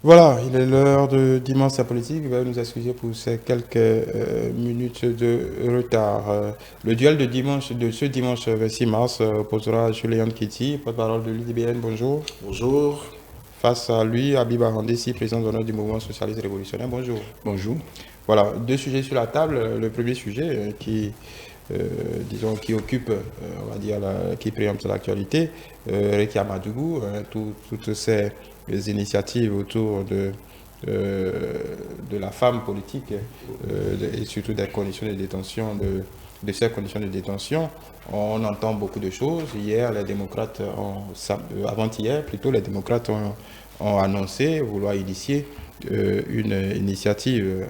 Voilà, il est l'heure de Dimanche à politique. Il va nous excuser pour ces quelques minutes de retard. Le duel de ce dimanche 26 mars opposera Julien Kitty, porte-parole de l'UDBN. Bonjour. Bonjour. Face à lui, Habiba Handessi, président d'honneur du mouvement socialiste révolutionnaire. Bonjour. Bonjour. Voilà, deux sujets sur la table. Le premier sujet qui occupe, on va dire, qui préempte l'actualité, Rekia Madougou, toutes ces initiatives autour de la femme politique et surtout des conditions de détention, de ces conditions de détention. On entend beaucoup de choses. Hier, avant-hier plutôt, les démocrates ont annoncé vouloir initier une initiative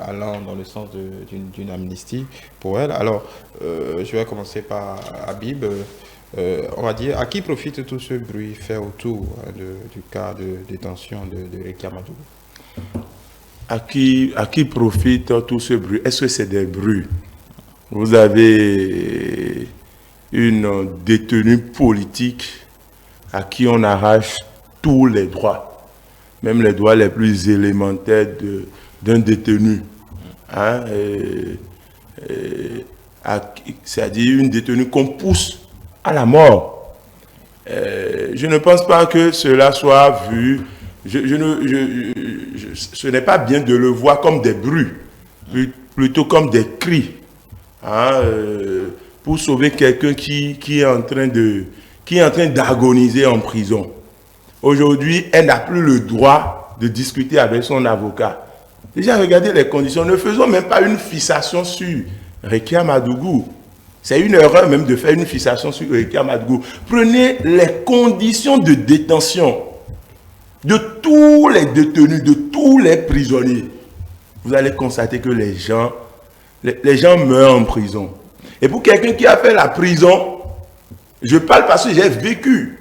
allant dans le sens d'une amnistie pour elle. Alors, je vais commencer par Habib. On va dire, à qui profite tout ce bruit fait autour du cas de détention de Rekia Madougou? À qui profite tout ce bruit? Est-ce que c'est des bruits? Vous avez une détenue politique à qui on arrache tous les droits, même les droits les plus élémentaires d'un détenu. Hein? C'est-à-dire une détenue qu'on pousse à la mort. Je ne pense pas que cela soit vu. Ce n'est pas bien de le voir comme des bruits, plutôt comme des cris, hein, pour sauver quelqu'un qui est en train d'agoniser en prison. Aujourd'hui, elle n'a plus le droit de discuter avec son avocat. Déjà, regardez les conditions. Ne faisons même pas une fixation sur Rekia Madougou. C'est une erreur même de faire une fixation sur Rekia Madougou. Prenez les conditions de détention de tous les détenus, de tous les prisonniers. Vous allez constater que les gens meurent en prison. Et pour quelqu'un qui a fait la prison, je parle parce que j'ai vécu.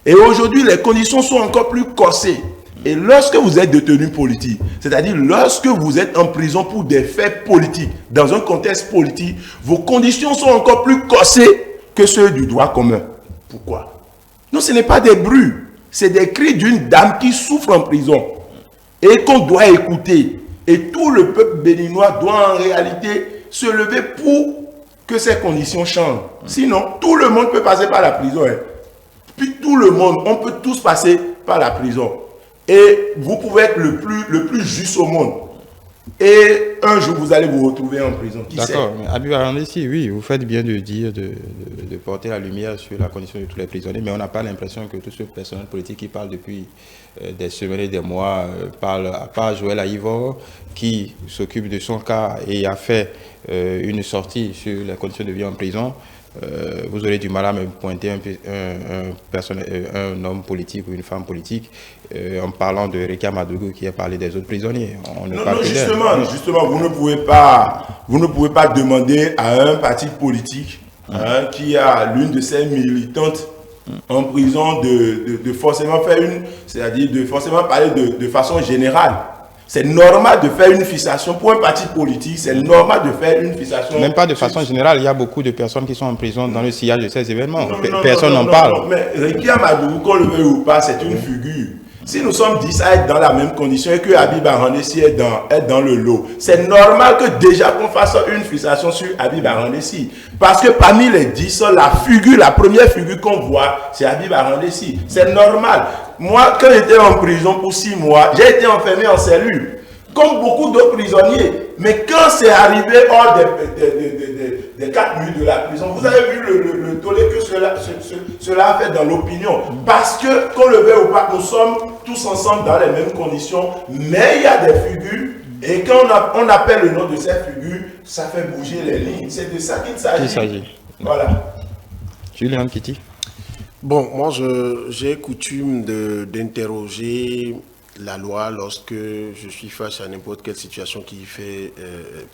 Et aujourd'hui, les conditions sont encore plus corsées. Et lorsque vous êtes détenu politique, c'est-à-dire lorsque vous êtes en prison pour des faits politiques, dans un contexte politique, vos conditions sont encore plus corsées que ceux du droit commun. Pourquoi? Non, ce n'est pas des bruits, c'est des cris d'une dame qui souffre en prison et qu'on doit écouter. Et tout le peuple béninois doit en réalité se lever pour que ces conditions changent. Sinon, tout le monde peut passer par la prison. Hein. Puis tout le monde, on peut tous passer par la prison. Et vous pouvez être le plus juste au monde. Et un jour, vous allez vous retrouver en prison. D'accord, mais Habib Handessi, oui, vous faites bien de dire, de porter la lumière sur la condition de tous les prisonniers, mais on n'a pas l'impression que tout ce personnel politique qui parle depuis des semaines et des mois parle, à part Joël Aïvor, qui s'occupe de son cas et a fait une sortie sur les conditions de vie en prison. Vous aurez du mal à me pointer un homme politique ou une femme politique en parlant de Rekia Madougou qui a parlé des autres prisonniers. Justement, vous ne pouvez pas demander à un parti politique qui a l'une de ses militantes en prison de forcément faire c'est-à-dire de forcément parler de façon générale. C'est normal de faire une fixation pour un parti politique, c'est normal de faire une fixation. Même pas de façon générale, il y a beaucoup de personnes qui sont en prison dans le sillage de ces événements. Personne n'en parle. Non, mais Rekia Madougou, qu'on le veuille ou pas, c'est une figure. Si nous sommes 10 à être dans la même condition et que Habiba Handessi est dans le lot, c'est normal que déjà qu'on fasse une fixation sur Habiba Handessi. Parce que parmi les 10, la première figure qu'on voit, c'est Habiba Handessi. C'est normal. Moi, quand j'étais en prison pour 6 mois, j'ai été enfermé en cellule, comme beaucoup d'autres prisonniers. Mais quand c'est arrivé hors des 4 murs de la prison, vous avez vu le tollé que cela a fait dans l'opinion. Parce que, qu'on le veuille ou pas, nous sommes tous ensemble dans les mêmes conditions, mais il y a des figures, et quand on appelle le nom de ces figures, ça fait bouger les lignes. C'est de ça qu'il s'agit. Voilà. Julien Kitty. Bon, moi, j'ai coutume d'interroger la loi lorsque je suis face à n'importe quelle situation qui fait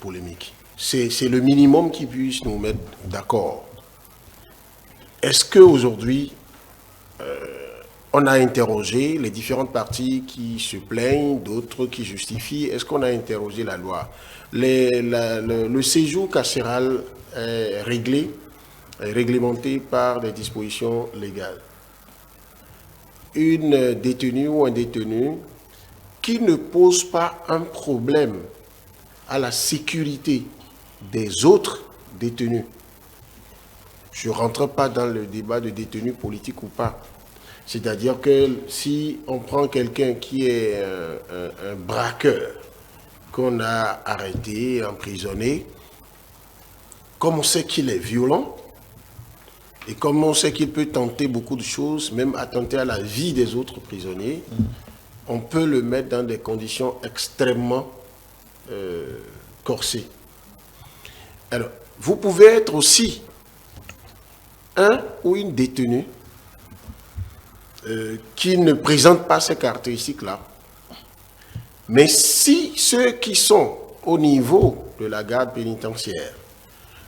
polémique. C'est le minimum qui puisse nous mettre d'accord. Est-ce qu'aujourd'hui, on a interrogé les différentes parties qui se plaignent, d'autres qui justifient? Est-ce qu'on a interrogé la loi? Le séjour carcéral est réglementé par des dispositions légales. Une détenue ou un détenu qui ne pose pas un problème à la sécurité des autres détenus. Je ne rentre pas dans le débat de détenus politiques ou pas. C'est-à-dire que si on prend quelqu'un qui est un braqueur, qu'on a arrêté, emprisonné, comme on sait qu'il est violent, et comme on sait qu'il peut tenter beaucoup de choses, même attenter à la vie des autres prisonniers, on peut le mettre dans des conditions extrêmement corsées. Alors, vous pouvez être aussi un ou une détenue qui ne présente pas ces caractéristiques-là. Mais si ceux qui sont au niveau de la garde pénitentiaire,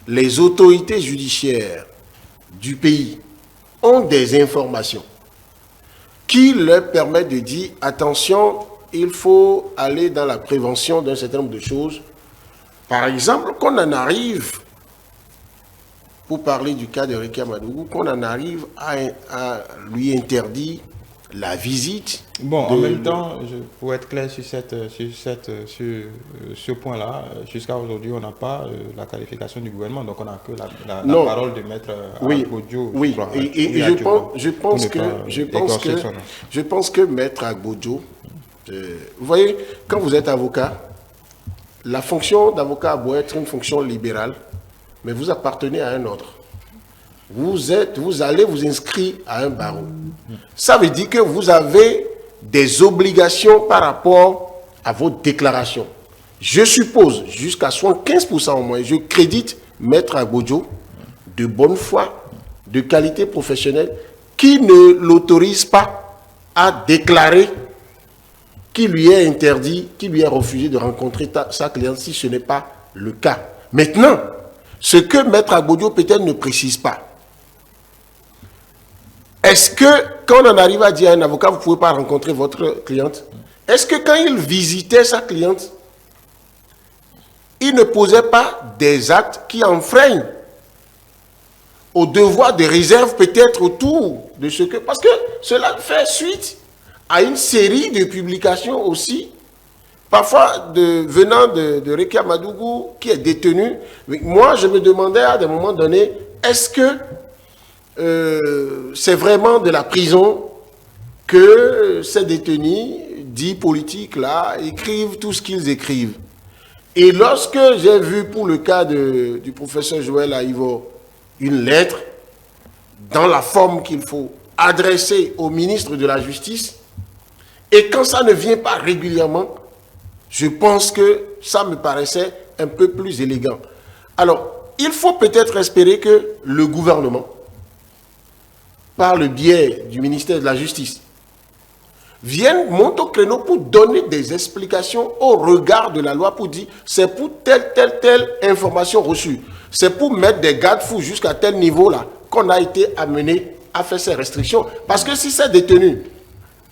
les autorités judiciaires du pays ont des informations qui leur permettent de dire attention, il faut aller dans la prévention d'un certain nombre de choses. Par exemple, qu'on en arrive, pour parler du cas de Rekia Madougou, qu'on en arrive à lui interdire la visite. Bon, en même temps, pour être clair sur ce point-là, jusqu'à aujourd'hui, on n'a pas la qualification du gouvernement, donc on n'a que la parole de maître Agbodjo. Oui, et je pense que maître Agbodjo, vous voyez, quand vous êtes avocat, la fonction d'avocat doit être une fonction libérale, mais vous appartenez à un ordre. Vous allez vous inscrire à un barreau. Ça veut dire que vous avez des obligations par rapport à vos déclarations. Je suppose, jusqu'à 75% au moins, je crédite maître Agbodjo de bonne foi, de qualité professionnelle, qui ne l'autorise pas à déclarer qu'il lui est interdit, qu'il lui est refusé de rencontrer sa cliente si ce n'est pas le cas. Maintenant, ce que maître Agbodjo peut-être ne précise pas, est-ce que, quand on en arrive à dire à un avocat, vous ne pouvez pas rencontrer votre cliente, est-ce que quand il visitait sa cliente, il ne posait pas des actes qui enfreignent au devoir de réserve peut-être autour de ce que... Parce que cela fait suite à une série de publications aussi, parfois venant de Rekia Madougou, qui est détenu. Moi, je me demandais à des moments donnés, est-ce que c'est vraiment de la prison que ces détenus, dits politiques là, écrivent tout ce qu'ils écrivent. Et lorsque j'ai vu pour le cas du professeur Joël Aïvo une lettre dans la forme qu'il faut adresser au ministre de la Justice, et quand ça ne vient pas régulièrement, je pense que ça me paraissait un peu plus élégant. Alors, il faut peut-être espérer que le gouvernement, par le biais du ministère de la Justice, viennent monter au créneau pour donner des explications au regard de la loi, pour dire c'est pour telle information reçue. C'est pour mettre des garde-fous jusqu'à tel niveau-là qu'on a été amené à faire ces restrictions. Parce que si ces détenus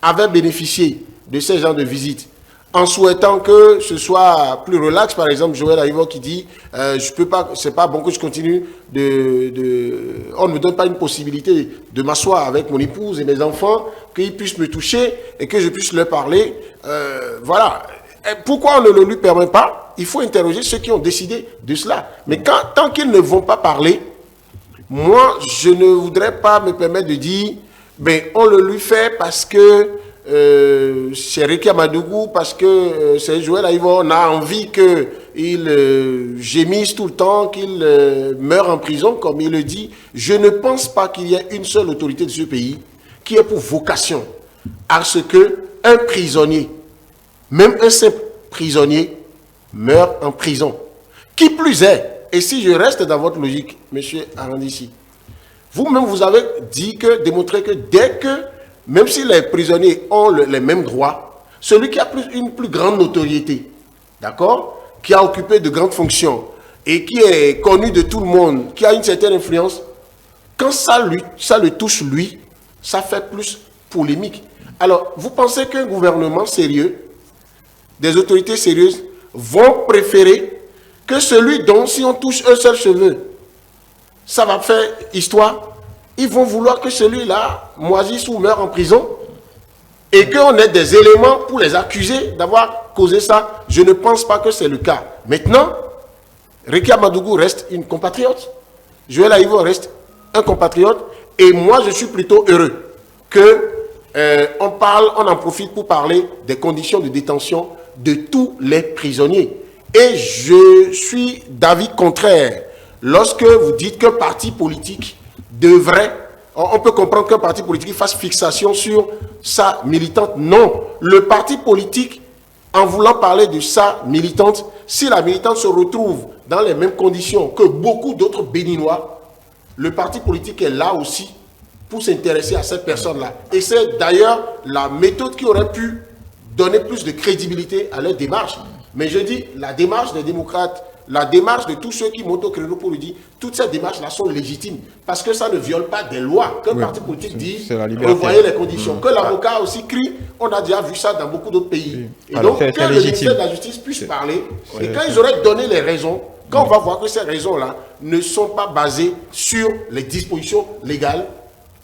avaient bénéficié de ces genres de visites, en souhaitant que ce soit plus relax, par exemple, Joël Aïvo qui dit je peux pas, c'est pas bon que je continue on ne me donne pas une possibilité de m'asseoir avec mon épouse et mes enfants, qu'ils puissent me toucher et que je puisse leur parler. Voilà. Et pourquoi on ne le lui permet pas? Il faut interroger ceux qui ont décidé de cela. Mais tant qu'ils ne vont pas parler, moi, je ne voudrais pas me permettre de dire on le lui fait parce que c'est Rekia Madougou, parce que c'est Joël Aïvo, on a envie qu'il gémisse tout le temps, qu'il meure en prison, comme il le dit. Je ne pense pas qu'il y ait une seule autorité de ce pays qui ait pour vocation à ce qu'un prisonnier, même un simple prisonnier, meure en prison. Qui plus est, et si je reste dans votre logique, monsieur Arandissi, vous-même vous avez démontré que dès que, même si les prisonniers ont les mêmes droits, celui qui a une plus grande notoriété, d'accord, qui a occupé de grandes fonctions et qui est connu de tout le monde, qui a une certaine influence, quand ça le touche lui, ça fait plus polémique. Alors, vous pensez qu'un gouvernement sérieux, des autorités sérieuses, vont préférer que celui dont, si on touche un seul cheveu, ça va faire histoire? Ils vont vouloir que celui-là moisisse ou meure en prison? et qu'on ait des éléments pour les accuser d'avoir causé ça. Je ne pense pas que c'est le cas. Maintenant, Réki Amadougou reste une compatriote. Joël Aïvo reste un compatriote. Et moi, je suis plutôt heureux que on en profite pour parler des conditions de détention de tous les prisonniers. Et je suis d'avis contraire. Lorsque vous dites qu'un parti politique devrait, on peut comprendre qu'un parti politique fasse fixation sur sa militante. Non, le parti politique, en voulant parler de sa militante, si la militante se retrouve dans les mêmes conditions que beaucoup d'autres Béninois, le parti politique est là aussi pour s'intéresser à cette personne-là. Et c'est d'ailleurs la méthode qui aurait pu donner plus de crédibilité à leur démarche. Mais je dis, la démarche des démocrates, la démarche de tous ceux qui montent au créneau pour lui dire, toutes ces démarches-là sont légitimes, parce que ça ne viole pas des lois. Qu'un parti politique dit, revoyez les conditions. Que l'avocat aussi crie, on a déjà vu ça dans beaucoup d'autres pays. Et alors, donc, que le ministère de la Justice puisse parler, et quand ils auraient donné les raisons, quand on va voir que ces raisons-là ne sont pas basées sur les dispositions légales,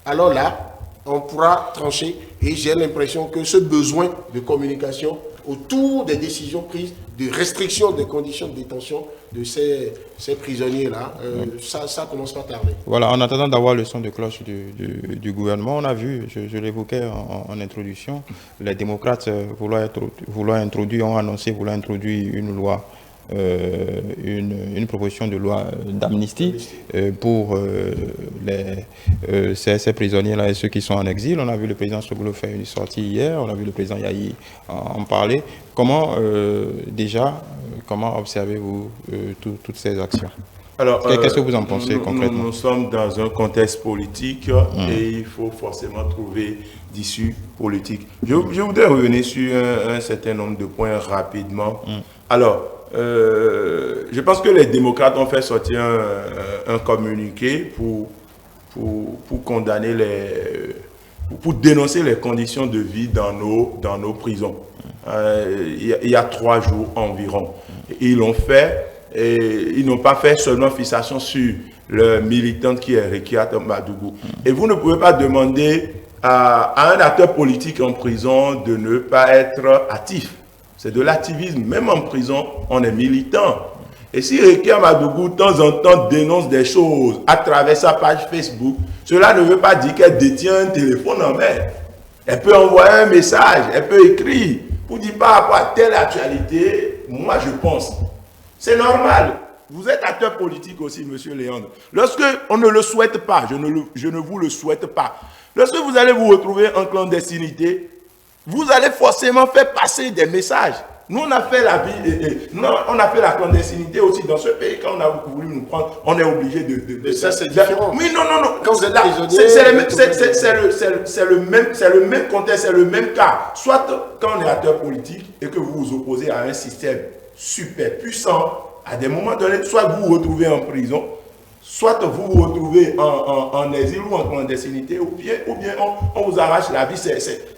alors là, on pourra trancher. Et j'ai l'impression que ce besoin de communication autour des décisions prises, de restriction des conditions de détention de ces prisonniers-là, ça commence pas à tarder. Voilà, en attendant d'avoir le son de cloche du gouvernement, on a vu, je l'évoquais en introduction, les démocrates vouloir introduire, ont annoncé vouloir introduire une loi, une proposition de loi d'amnistie pour ces prisonniers-là et ceux qui sont en exil. On a vu le président Soglo faire une sortie hier, on a vu le président Yahi en parler. Comment observez-vous toutes ces actions? Alors, qu'est-ce que vous en pensez concrètement? Nous sommes dans un contexte politique et il faut forcément trouver d'issue politique. Je voudrais revenir sur un certain nombre de points rapidement. Alors, je pense que les démocrates ont fait sortir un communiqué pour condamner pour dénoncer les conditions de vie dans nos prisons. Il y a 3 jours environ. Ils l'ont fait et ils n'ont pas fait seulement fixation sur le militant qui est Réki Amadougou. Et vous ne pouvez pas demander à un acteur politique en prison de ne pas être actif. C'est de l'activisme. Même en prison, on est militant. Et si Réki Amadougou, de temps en temps, dénonce des choses à travers sa page Facebook, cela ne veut pas dire qu'elle détient un téléphone en main. Elle peut envoyer un message, elle peut écrire pour dire par rapport à telle actualité, moi je pense. C'est normal. Vous êtes acteur politique aussi, monsieur Léandre. Lorsque on ne le souhaite pas, je ne vous le souhaite pas. Lorsque vous allez vous retrouver en clandestinité, vous allez forcément faire passer des messages. Nous, on a fait la clandestinité aussi dans ce pays. Quand on a voulu nous prendre, on est obligé de... Mais ça, c'est différent. Oui, non. Quand vous êtes c'est le même contexte, c'est le même cas. Soit quand on est acteur politique et que vous vous opposez à un système super puissant, à des moments donnés, soit vous vous retrouvez en prison, soit vous vous retrouvez en exil ou en clandestinité, ou bien on vous arrache la vie.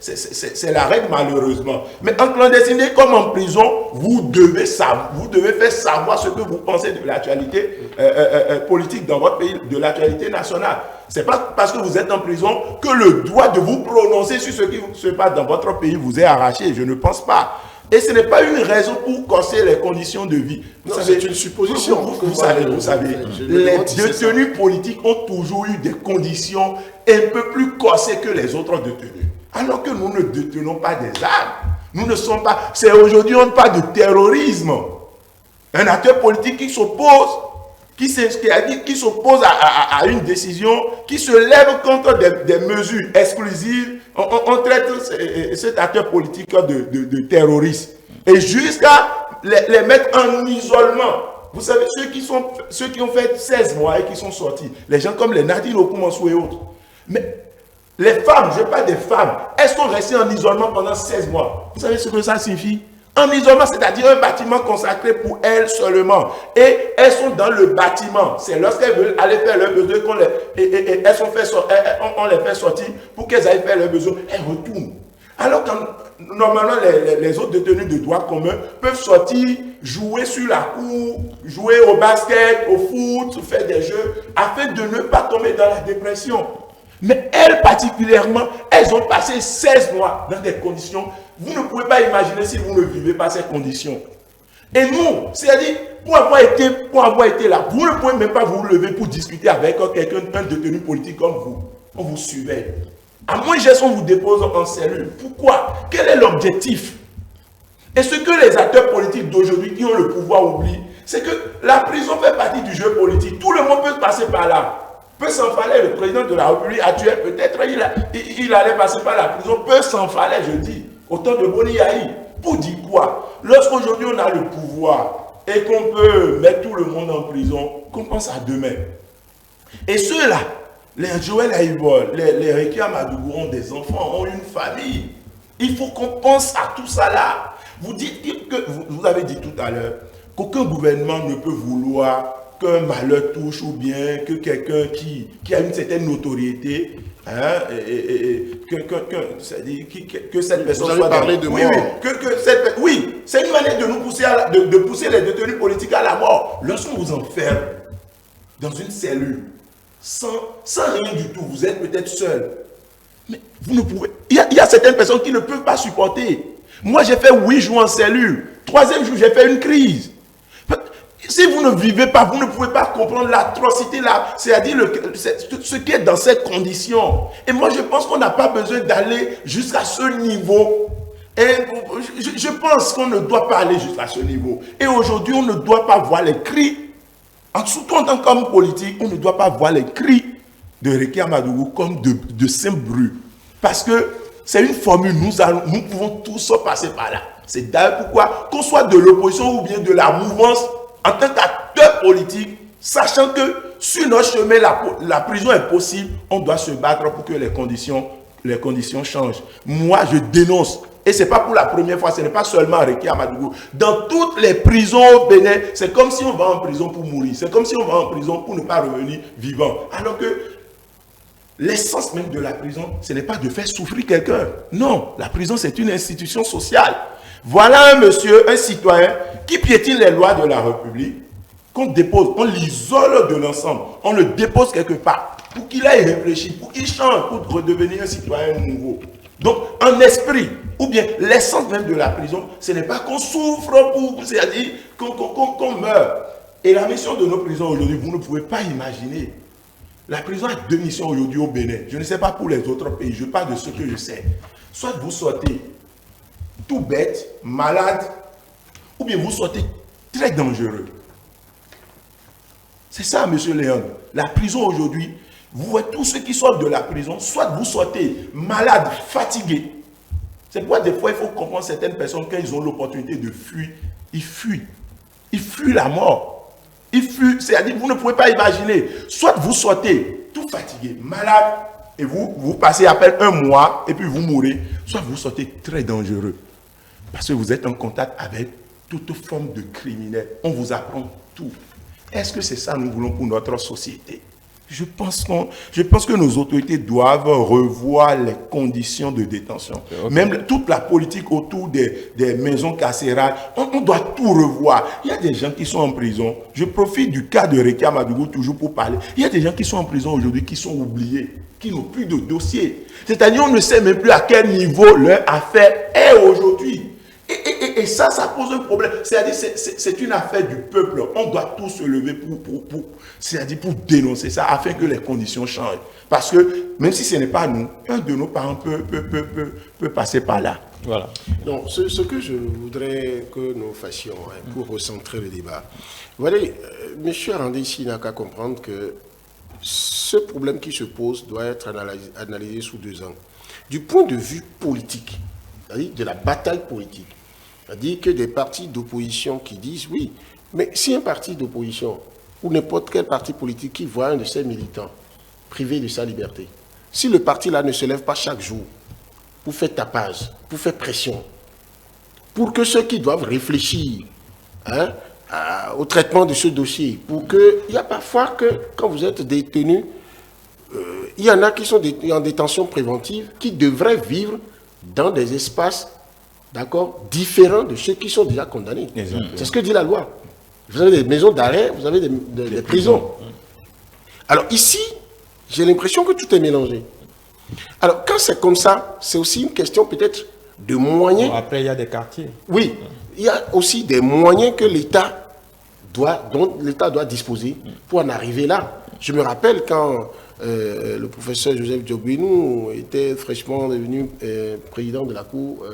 C'est la règle, malheureusement. Mais en clandestinité comme en prison, vous devez faire savoir ce que vous pensez de l'actualité politique dans votre pays, de l'actualité nationale. Ce n'est pas parce que vous êtes en prison que le droit de vous prononcer sur ce qui se passe dans votre pays vous est arraché. Je ne pense pas. Et ce n'est pas une raison pour casser les conditions de vie. C'est une supposition. Vous savez, les détenus politiques ont toujours eu des conditions un peu plus corsées que les autres détenus. Alors que nous ne détenons pas des armes. Nous ne sommes pas... C'est aujourd'hui, on parle de terrorisme. Un acteur politique qui s'oppose, qui s'oppose à une décision, qui se lève contre des mesures exclusives, on traite cet acteur politique de terroriste. Et jusqu'à les mettre en isolement. Vous savez, ceux qui ont fait 16 mois et qui sont sortis, les gens comme les Nadine Okumansou et autres. Mais les femmes, je parle des femmes, elles sont restées en isolement pendant 16 mois. Vous savez ce que ça signifie? En isolement, c'est-à-dire un bâtiment consacré pour elles seulement. Et elles sont dans le bâtiment. C'est lorsqu'elles veulent aller faire leurs besoins qu'on on les fait sortir pour qu'elles aillent faire leurs besoins. Elles retournent. Alors que normalement, les autres détenus de droit commun peuvent sortir, jouer sur la cour, jouer au basket, au foot, faire des jeux, afin de ne pas tomber dans la dépression. Mais elles particulièrement, elles ont passé 16 mois dans des conditions. Vous ne pouvez pas imaginer si vous ne vivez pas ces conditions. Et nous, c'est-à-dire, pour avoir été là, vous ne pouvez même pas vous lever pour discuter avec quelqu'un, un détenu politique comme vous. On vous surveille. À moins que on vous dépose en cellule. Pourquoi? Quel est l'objectif? Et ce que les acteurs politiques d'aujourd'hui qui ont le pouvoir oublient, c'est que la prison fait partie du jeu politique. Tout le monde peut passer par là. Peut s'enfaler, le président de la République actuel, peut-être il allait passer par la prison, peut s'enfaler, je dis, au temps de Boni Yahi. Pour dire quoi? Lorsqu'aujourd'hui on a le pouvoir et qu'on peut mettre tout le monde en prison, qu'on pense à demain. Et ceux-là, les Joël Aïbol, les Rekia Madougou ont des enfants, ont une famille. Il faut qu'on pense à tout ça là. Vous dites que, vous avez dit tout à l'heure, qu'aucun gouvernement ne peut vouloir qu'un malheur touche ou bien que quelqu'un qui a une certaine notoriété, hein, que cette personne soit parlé de mort. Oui, c'est une manière de nous pousser, de pousser les détenus politiques à la mort. Lorsqu'on vous enferme dans une cellule, sans rien du tout, vous êtes peut-être seul. Mais vous ne pouvez... Il y a certaines personnes qui ne peuvent pas supporter. Moi, j'ai fait 8 jours en cellule. 3e jour, j'ai fait une crise. Si vous ne vivez pas, vous ne pouvez pas comprendre l'atrocité, c'est-à-dire ce qui est dans ces conditions. Et moi, je pense qu'on n'a pas besoin d'aller jusqu'à ce niveau. Et je pense qu'on ne doit pas aller jusqu'à ce niveau. Et aujourd'hui, on ne doit pas voir les cris, surtout en tant qu'homme politique, on ne doit pas voir les cris de Rekia Madougou comme de simples bruits. Parce que c'est une formule, nous pouvons tous passer par là. C'est d'ailleurs pourquoi, qu'on soit de l'opposition ou bien de la mouvance, en tant qu'acteur politique, sachant que sur notre chemin, la prison est possible, on doit se battre pour que les conditions changent. Moi, je dénonce, et ce n'est pas pour la première fois, ce n'est pas seulement Rekia Madougou. Dans toutes les prisons au Bénin, c'est comme si on va en prison pour mourir. C'est comme si on va en prison pour ne pas revenir vivant. Alors que l'essence même de la prison, ce n'est pas de faire souffrir quelqu'un. Non, la prison, c'est une institution sociale. Voilà un monsieur, un citoyen, qui piétine les lois de la République, qu'on dépose, on l'isole de l'ensemble, on le dépose quelque part, pour qu'il aille réfléchir, pour qu'il change, pour redevenir un citoyen nouveau. Donc, en esprit, ou bien l'essence même de la prison, ce n'est pas qu'on souffre, c'est-à-dire qu'on meurt. Et la mission de nos prisons aujourd'hui, vous ne pouvez pas imaginer. La prison a 2 missions aujourd'hui au Bénin. Je ne sais pas pour les autres pays, je parle de ce que je sais. Soit vous sortez tout bête, malade, ou bien vous sortez très dangereux. C'est ça, monsieur Léon. La prison aujourd'hui, vous voyez tous ceux qui sortent de la prison, soit vous sortez malade, fatigué. C'est pourquoi des fois il faut comprendre certaines personnes quand ils ont l'opportunité de fuir, ils fuient. Ils fuient la mort. Ils fuient, c'est-à-dire vous ne pouvez pas imaginer. Soit vous sortez tout fatigué, malade, et vous passez à peine 1 mois, et puis vous mourrez. Soit vous sortez très dangereux. Parce que vous êtes en contact avec toute forme de criminels. On vous apprend tout. Est-ce que c'est ça que nous voulons pour notre société? Je pense que nos autorités doivent revoir les conditions de détention. Okay. Même toute la politique autour des maisons carcérales, on doit tout revoir. Il y a des gens qui sont en prison. Je profite du cas de Rekia Madougou toujours pour parler. Il y a des gens qui sont en prison aujourd'hui qui sont oubliés, qui n'ont plus de dossier. C'est-à-dire on ne sait même plus à quel niveau leur affaire est aujourd'hui. Et ça pose un problème. C'est-à-dire c'est une affaire du peuple. On doit tous se lever c'est-à-dire pour dénoncer ça, afin que les conditions changent. Parce que même si ce n'est pas nous, un de nos parents peut passer par là. Voilà. Donc, ce que je voudrais que nous fassions pour recentrer le débat. Vous voyez, M. Arandissi n'a qu'à comprendre que ce problème qui se pose doit être analysé sous 2 angles. Du point de vue politique, c'est-à-dire de la bataille politique, c'est-à-dire que des partis d'opposition qui disent oui, mais si un parti d'opposition ou n'importe quel parti politique qui voit un de ses militants privé de sa liberté, si le parti-là ne se lève pas chaque jour pour faire tapage, pour faire pression, pour que ceux qui doivent réfléchir au traitement de ce dossier, pour que... Il y a parfois que quand vous êtes détenu, il y en a qui sont en détention préventive, qui devraient vivre dans des espaces, d'accord, différents de ceux qui sont déjà condamnés. C'est ce que dit la loi. Vous avez des maisons d'arrêt, vous avez des prisons. Alors ici, J'ai l'impression que tout est mélangé. Alors, quand c'est comme ça, c'est aussi une question peut-être de moyens. Bon, après, il y a des quartiers. Oui, il y a aussi des moyens que dont l'État doit disposer pour en arriver là. Je me rappelle quand le professeur Joseph Diogbenou était fraîchement devenu président de la Cour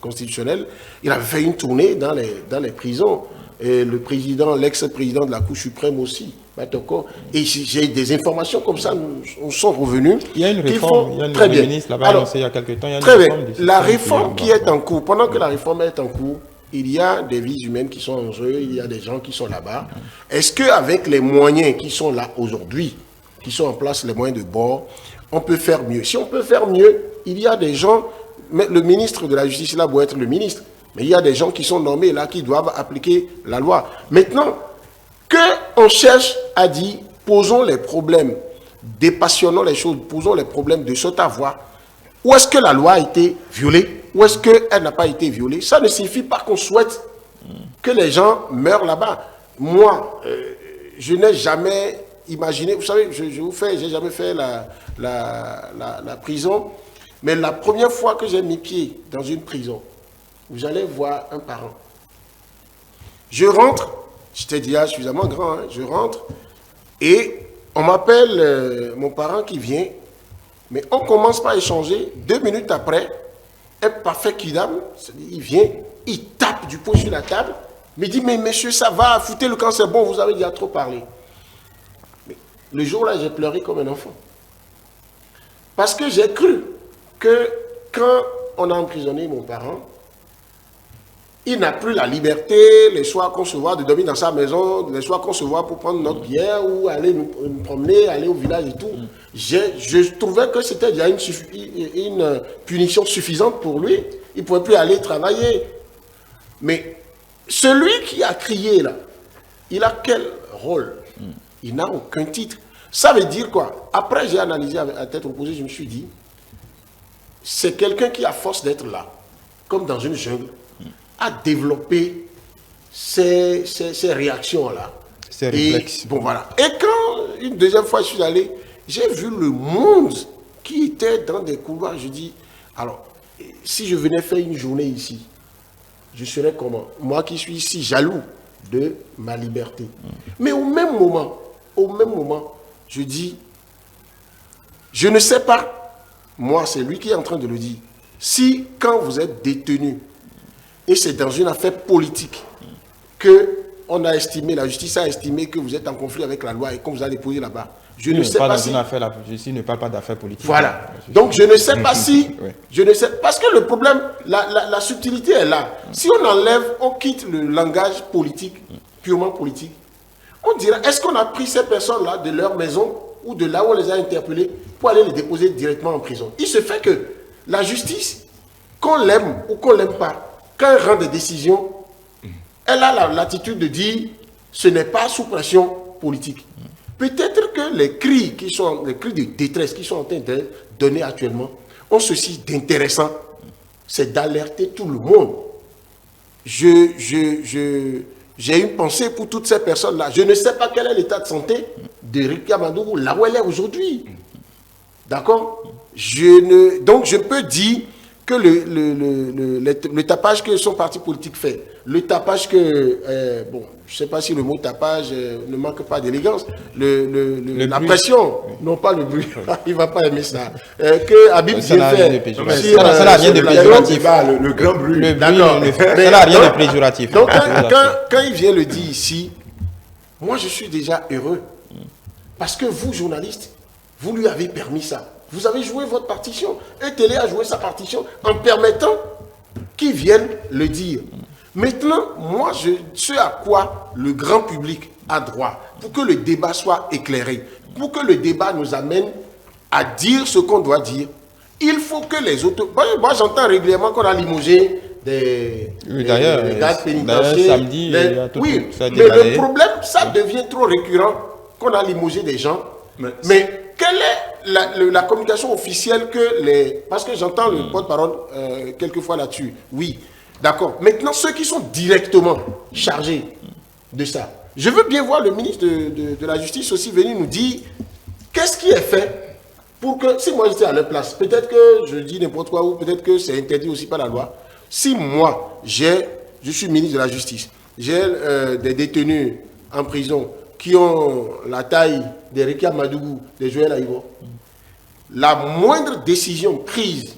constitutionnelle, il avait fait une tournée dans les prisons. Et l'ex-président de la Cour suprême aussi, Batoko. Et j'ai des informations comme ça, nous sont revenus. Il y a une réforme, il y a très bien. ministre là-bas annoncé il y a quelques temps. Il y a une très réforme bien. La réforme qui est en cours, pendant que la réforme est en cours, il y a des vies humaines qui sont en jeu, il y a des gens qui sont là-bas. Est-ce qu'avec les moyens qui sont là aujourd'hui, qui sont en place, les moyens de bord, on peut faire mieux? Si on peut faire mieux, il y a des gens, mais le ministre de la Justice là doit être le ministre, mais il y a des gens qui sont nommés là, qui doivent appliquer la loi. Maintenant, qu'on cherche à dire, posons les problèmes, dépassionnons les choses, posons les problèmes de saute à voir. Où est-ce que la loi a été violée? Où est-ce qu'elle n'a pas été violée? Ça ne signifie pas qu'on souhaite que les gens meurent là-bas. Moi, je n'ai jamais imaginé, vous savez, j'ai jamais fait la prison, mais la première fois que j'ai mis pied dans une prison, vous allez voir un parent. Je rentre, j'étais déjà suffisamment grand, hein, je rentre, et on m'appelle mon parent qui vient, mais on commence par échanger. 2 minutes après, un parfait kidam, il vient, il tape du poing sur la table, me dit, mais monsieur, ça va, foutez le camp, c'est bon, vous avez déjà trop parlé. Mais le jour-là, j'ai pleuré comme un enfant. Parce que j'ai cru que quand on a emprisonné mon parent, il n'a plus la liberté, les soirs qu'on se voit, de dormir dans sa maison, les soirs qu'on se voit pour prendre notre bière ou aller nous promener, aller au village et tout. Je trouvais que c'était déjà une punition suffisante pour lui. Il ne pouvait plus aller travailler. Mais celui qui a crié là, il a quel rôle? Il n'a aucun titre. Ça veut dire quoi? Après, j'ai analysé à tête reposée, je me suis dit, c'est quelqu'un qui, à force d'être là, comme dans une jungle, a développé ces réactions-là. Ces réflexes. Bon, voilà. Et quand, une deuxième fois, je suis allé, j'ai vu le monde qui était dans des couloirs. Je dis, alors, si je venais faire une journée ici, je serais comment? Moi qui suis ici jaloux de ma liberté. Mais au même moment, je dis, je ne sais pas, moi, c'est lui qui est en train de le dire, si quand vous êtes détenu, et c'est dans une affaire politique qu'on a estimé, la justice a estimé que vous êtes en conflit avec la loi et qu'on vous a déposé là-bas. Je ne sais pas si... La justice ne parle pas d'affaires politiques. Voilà. Donc je ne sais pas si... Je ne sais... Parce que le problème, la subtilité est là. Si on enlève, on quitte le langage politique, purement politique, on dirait, est-ce qu'on a pris ces personnes-là de leur maison ou de là où on les a interpellés pour aller les déposer directement en prison? Il se fait que la justice, qu'on l'aime ou qu'on l'aime pas, quand elle rend des décisions, elle a la latitude de dire ce n'est pas sous pression politique. Peut-être que les cris de détresse qui sont en train de donner actuellement ont ceci d'intéressant, c'est d'alerter tout le monde. J'ai une pensée pour toutes ces personnes-là. Je ne sais pas quel est l'état de santé de Ricky Amadou, là où elle est aujourd'hui. D'accord? Donc je peux dire que le tapage que son parti politique fait, le tapage que, bon, je ne sais pas si le mot tapage ne manque pas d'élégance, la pression, non pas le bruit, il ne va pas aimer ça, que Habib Dié fait. Ça n'a rien de péjoratif. Le grand bruit. D'accord. Ça n'a rien de péjoratif. Donc quand il vient le dire ici, moi je suis déjà heureux. Parce que vous, journalistes, vous lui avez permis ça. Vous avez joué votre partition. Et Télé a joué sa partition en permettant qu'ils viennent le dire. Maintenant, moi, ce à quoi le grand public a droit, pour que le débat soit éclairé, pour que le débat nous amène à dire ce qu'on doit dire, il faut que les autres... Moi, j'entends régulièrement qu'on a limogé des gardes pénitentiaires. Samedi, il y a tout ça mais le problème, ça devient trop récurrent qu'on a limogé des gens. Mais quelle est la communication officielle que les... Parce que j'entends le porte-parole quelquefois là-dessus. Oui, d'accord. Maintenant, ceux qui sont directement chargés de ça. Je veux bien voir le ministre de la Justice aussi venir nous dire Qu'est-ce qui est fait pour que, si moi j'étais à leur place, peut-être que je dis n'importe quoi ou peut-être que c'est interdit aussi par la loi. Si moi, je suis ministre de la Justice, j'ai des détenus en prison qui ont la taille des Rekia Madougou, des Joël Aïbo, la moindre décision prise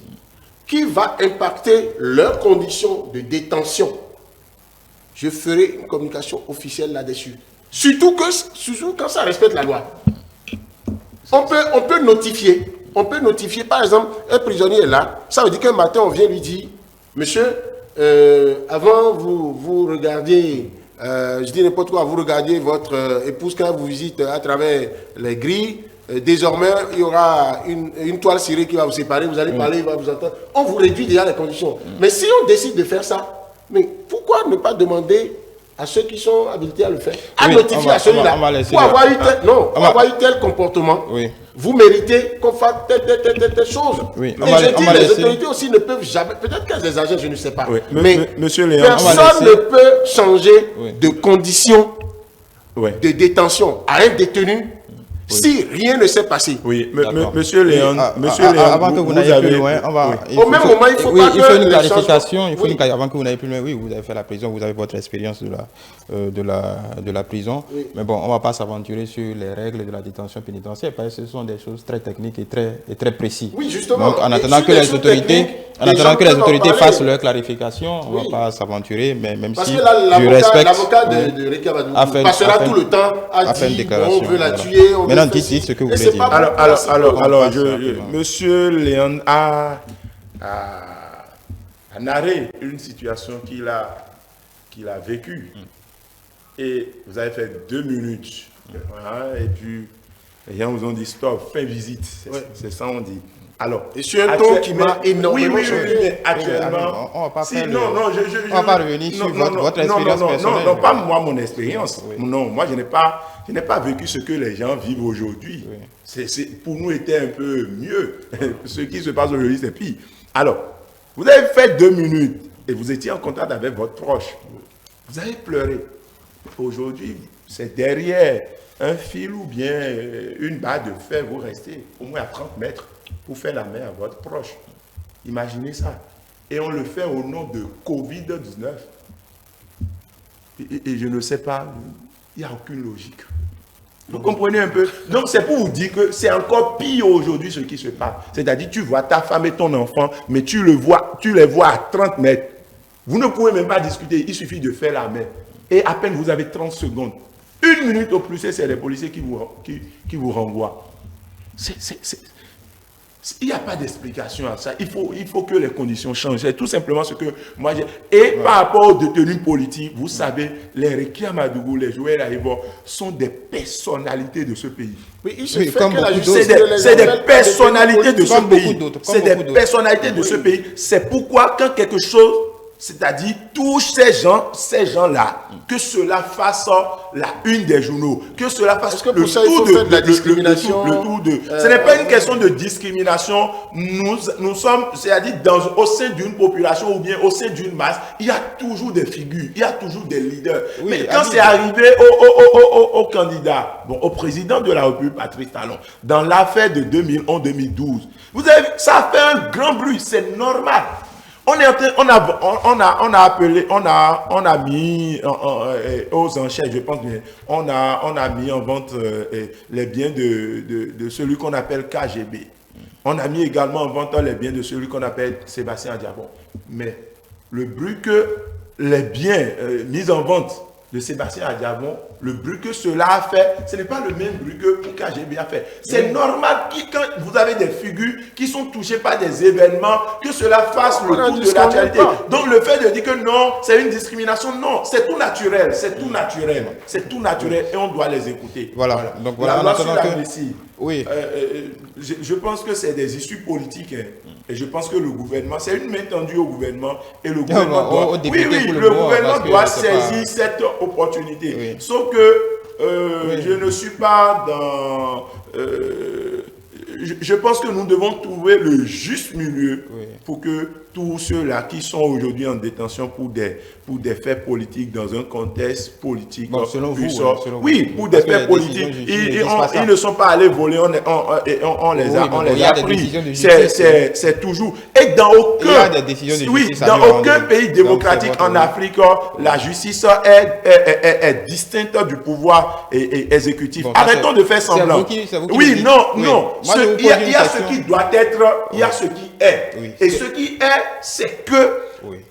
qui va impacter leurs conditions de détention, je ferai une communication officielle là-dessus. Surtout quand ça respecte la loi. On peut notifier, par exemple, un prisonnier est là, ça veut dire qu'un matin, on vient lui dire, monsieur, avant, vous regardiez, je dis n'importe quoi, vous regardiez votre épouse quand vous visite à travers les grilles, désormais, il y aura une toile cirée qui va vous séparer, vous allez parler, il va vous entendre. On vous réduit déjà les conditions. Mais si on décide de faire ça, mais pourquoi ne pas demander à ceux qui sont habilités à le faire, à notifier à celui-là, pour avoir eu tel comportement, vous méritez qu'on fasse telle chose. Et je dis, les autorités aussi ne peuvent jamais, peut-être qu'elles exagèrent, je ne sais pas, mais Monsieur Léon, personne ne peut changer de conditions de détention à un détenu si rien ne s'est passé. Oui, monsieur Léon, avant que vous n'ayez plus loin, au même moment, il faut pas il faut une clarification. Avant que vous n'ayez plus loin, oui, vous avez fait la prison, vous avez votre expérience de la prison. Oui. Mais bon, on ne va pas s'aventurer sur les règles de la détention pénitentiaire parce que ce sont des choses très techniques et très précises. Oui, justement. Donc, en attendant que les autorités fassent leur clarification, on ne va pas s'aventurer, mais même si je respecte. L'avocat de Rekia Madougou passera tout le temps à dire on veut la tuer, on veut dites ce que vous voulez dire. Alors, monsieur Léon a narré une situation qu'il a vécue. Et vous avez fait 2 minutes. Et puis, les gens vous ont dit stop, fin visite. C'est ça on dit. Alors, et sur un ton qui m'a énormément choqué. Mais actuellement, on ne va pas revenir sur votre expérience personnelle. Non, pas moi, mon expérience. Non, moi, je n'ai pas vécu ce que les gens vivent aujourd'hui. Pour nous, était un peu mieux. Ce qui se passe aujourd'hui, c'est pire. Alors, vous avez fait 2 minutes et vous étiez en contact avec votre proche. Vous avez pleuré. Aujourd'hui, c'est derrière un fil ou bien une barre de fer, vous restez au moins à 30 mètres pour faire la main à votre proche. Imaginez ça. Et on le fait au nom de Covid-19. Et je ne sais pas, il n'y a aucune logique. Vous comprenez un peu? Donc c'est pour vous dire que c'est encore pire aujourd'hui ce qui se passe. C'est-à-dire tu vois ta femme et ton enfant, mais tu les vois à 30 mètres. Vous ne pouvez même pas discuter, il suffit de faire la main. Et à peine vous avez 30 secondes. 1 minute au plus, c'est les policiers qui vous renvoient. Il n'y a pas d'explication à ça. Il faut que les conditions changent. C'est tout simplement ce que moi j'ai. Et par rapport aux détenus politiques, vous savez, les Rekia Madougou, les Joël Aïbo sont des personnalités de ce pays. C'est des personnalités de ce pays. C'est des personnalités de ce pays. C'est pourquoi quand quelque chose, c'est-à-dire touche ces gens-là, que cela fasse la une des journaux, que cela fasse le tour de la discrimination. Ce n'est pas une question de discrimination. Nous sommes, c'est-à-dire au sein d'une population ou bien au sein d'une masse, il y a toujours des figures, il y a toujours des leaders. Mais quand c'est arrivé au candidat, au président de la République, Patrice Talon, dans l'affaire de 2011-2012, vous avez vu, ça a fait un grand bruit, c'est normal. On a mis aux enchères, je pense bien, on a mis en vente les biens de celui qu'on appelle KGB. On a mis également en vente les biens de celui qu'on appelle Sébastien Diabon. Mais le bruit que les biens mis en vente de Sébastien Diabon, le bruit que cela a fait, ce n'est pas le même bruit que pour KGB a fait. C'est normal que quand vous avez des figures qui sont touchées par des événements, que cela fasse le tour de l'actualité. Donc le fait de dire que non, c'est une discrimination, non, c'est tout naturel, c'est tout naturel. C'est tout naturel et on doit les écouter. Voilà. Donc voilà, oui. Je pense que c'est des issues politiques. Et je pense que le gouvernement, c'est une main tendue au gouvernement. Et le gouvernement doit saisir cette opportunité. Oui. Sauf que je ne suis pas dans... je pense que nous devons trouver le juste milieu pour que tous ceux-là qui sont aujourd'hui en détention pour des faits politiques dans un contexte politique. Bon, selon vous, oui, pour des faits politiques, ils ne sont pas allés voler, on les a pris. C'est toujours. Et dans aucun pays démocratique en Afrique, la justice est distincte du pouvoir exécutif. Arrêtons de faire semblant. Oui, non. Il y a ce qui doit être, il y a ce qui est. Et ce qui est, c'est que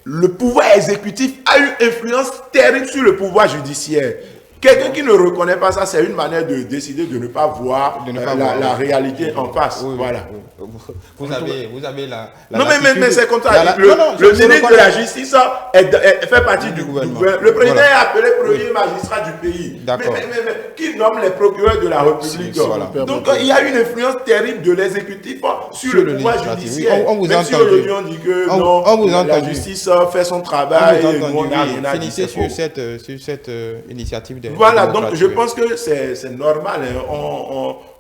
le pouvoir exécutif a une influence terrible sur le pouvoir judiciaire. Quelqu'un qui ne reconnaît pas ça, c'est une manière de décider de ne pas voir la réalité en face. Voilà. Vous avez la non, mais c'est comme ça. Le ministre de la Justice fait partie du gouvernement. Le président est appelé premier magistrat du pays. Mais qui nomme les procureurs de la République? Donc, il y a une influence terrible de l'exécutif sur le pouvoir judiciaire. Même si aujourd'hui on dit que non, la justice fait son travail. Finissez sur cette initiative de... Voilà, donc je pense que c'est normal.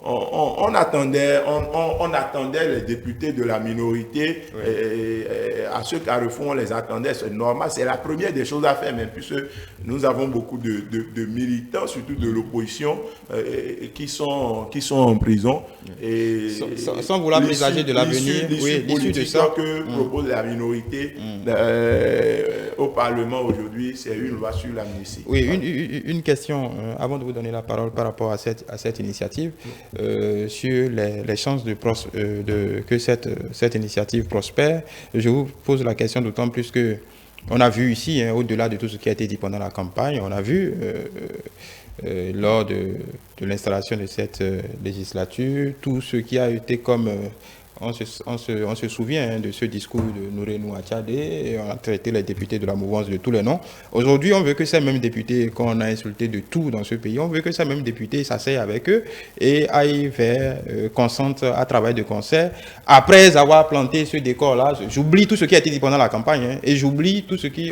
On attendait les députés de la minorité à ce carrefour, on les attendait. C'est normal, c'est la première des choses à faire, même puisque nous avons beaucoup de militants, surtout de l'opposition, qui sont en prison. Et sans vouloir présager de l'avenir, l'issue de ça que propose la minorité au Parlement aujourd'hui, c'est une loi sur l'amnistie. Oui, une question avant de vous donner la parole par rapport à cette initiative. Sur les chances que cette initiative prospère. Je vous pose la question d'autant plus que on a vu ici, au-delà de tout ce qui a été dit pendant la campagne, on a vu lors de l'installation de cette législature, tout ce qui a été comme... On se souvient de ce discours de Nourenou Atchadé, on a traité les députés de la mouvance de tous les noms. Aujourd'hui, on veut que ces mêmes députés, qu'on a insulté de tout dans ce pays, on veut que ces mêmes députés s'asseyent avec eux et aillent consentent à travailler de concert. Après avoir planté ce décor-là, j'oublie tout ce qui a été dit pendant la campagne et j'oublie tout ce qui...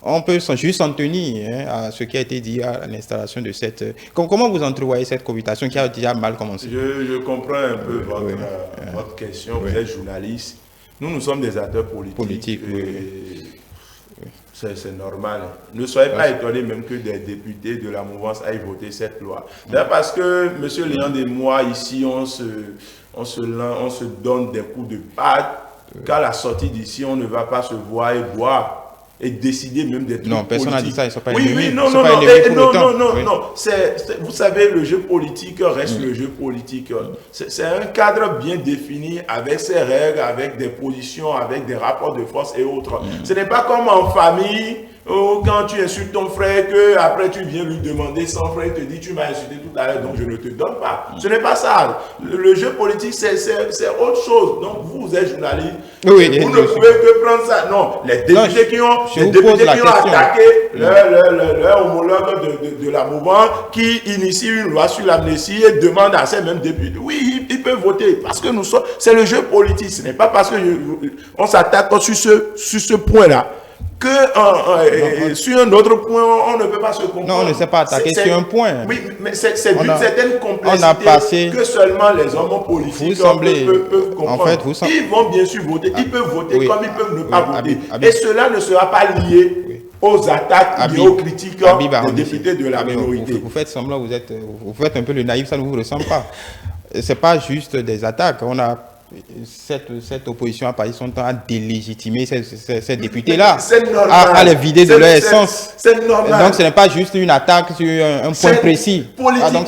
On peut juste s'en tenir à ce qui a été dit à l'installation de cette... Comment vous entrevoyez cette cohabitation qui a déjà mal commencé? Je comprends un peu votre question. Vous êtes journaliste. Nous sommes des acteurs politiques. C'est normal. Ne soyez pas étonnés même que des députés de la mouvance aillent voter cette loi. D'ailleurs, parce que M. Léand et moi, ici, on se donne des coups de patte. Qu'à la sortie d'ici, on ne va pas se voir et boire. Et décider même d'être non, personne n'a dit ça, ils ne sont pas ennemis. Non. Vous savez, le jeu politique reste le jeu politique. C'est un cadre bien défini, avec ses règles, avec des positions, avec des rapports de force et autres. Ce n'est pas comme en famille, quand tu insultes ton frère, que après tu viens lui demander, son frère te dit, tu m'as insulté tout à l'heure, donc je ne te donne pas. Ce n'est pas ça. Le jeu politique, c'est autre chose. Donc vous êtes journaliste, vous ne pouvez que prendre ça. Non, les députés qui ont attaqué leur homologue de la mouvance, qui initie une loi sur l'amnistie et demande à ces mêmes députés, oui, ils peuvent voter, parce que c'est le jeu politique. Ce n'est pas parce qu'on s'attaque sur ce point-là que sur un autre point, on ne peut pas se comprendre. Non, on ne s'est pas attaqué sur un point. Oui, mais c'est d'une certaine complexité que seulement les hommes politiques peuvent comprendre. En fait, ils vont bien sûr voter, ils peuvent voter comme ils peuvent ne pas voter. Et cela ne sera pas lié aux attaques et aux critiques des députés de la minorité. Vous faites semblant, vous faites un peu le naïf, ça ne vous ressemble pas. Ce n'est pas juste des attaques. On a cette opposition a passé son temps à délégitimer ces députés-là, à les vider de leur essence. C'est normal. Donc ce n'est pas juste une attaque sur un point précis. Politiquement,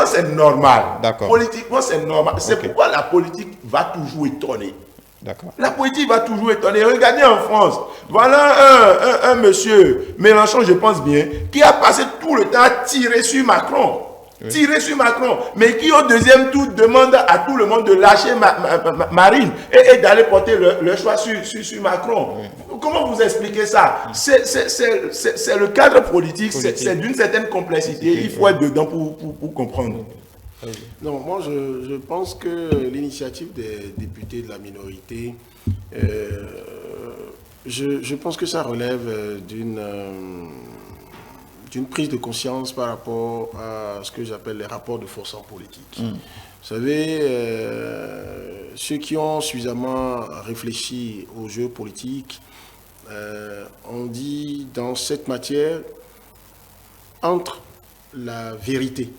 c'est normal. D'accord. Politiquement, c'est normal. C'est pourquoi la politique va toujours étonner. D'accord. La politique va toujours étonner. Regardez en France, voilà un monsieur, Mélenchon, je pense bien, qui a passé tout le temps à tirer sur Macron. Tirer sur Macron, mais qui au deuxième tour demande à tout le monde de lâcher Marine et d'aller porter le choix sur Macron. Comment vous expliquez ça? C'est le cadre politique, c'est d'une certaine complexité. Il faut être dedans pour comprendre. Non, moi je pense que l'initiative des députés de la minorité, je pense que ça relève d'une prise de conscience par rapport à ce que j'appelle les rapports de force en politique. Vous savez, ceux qui ont suffisamment réfléchi au jeu politique ont dit dans cette matière, entre la vérité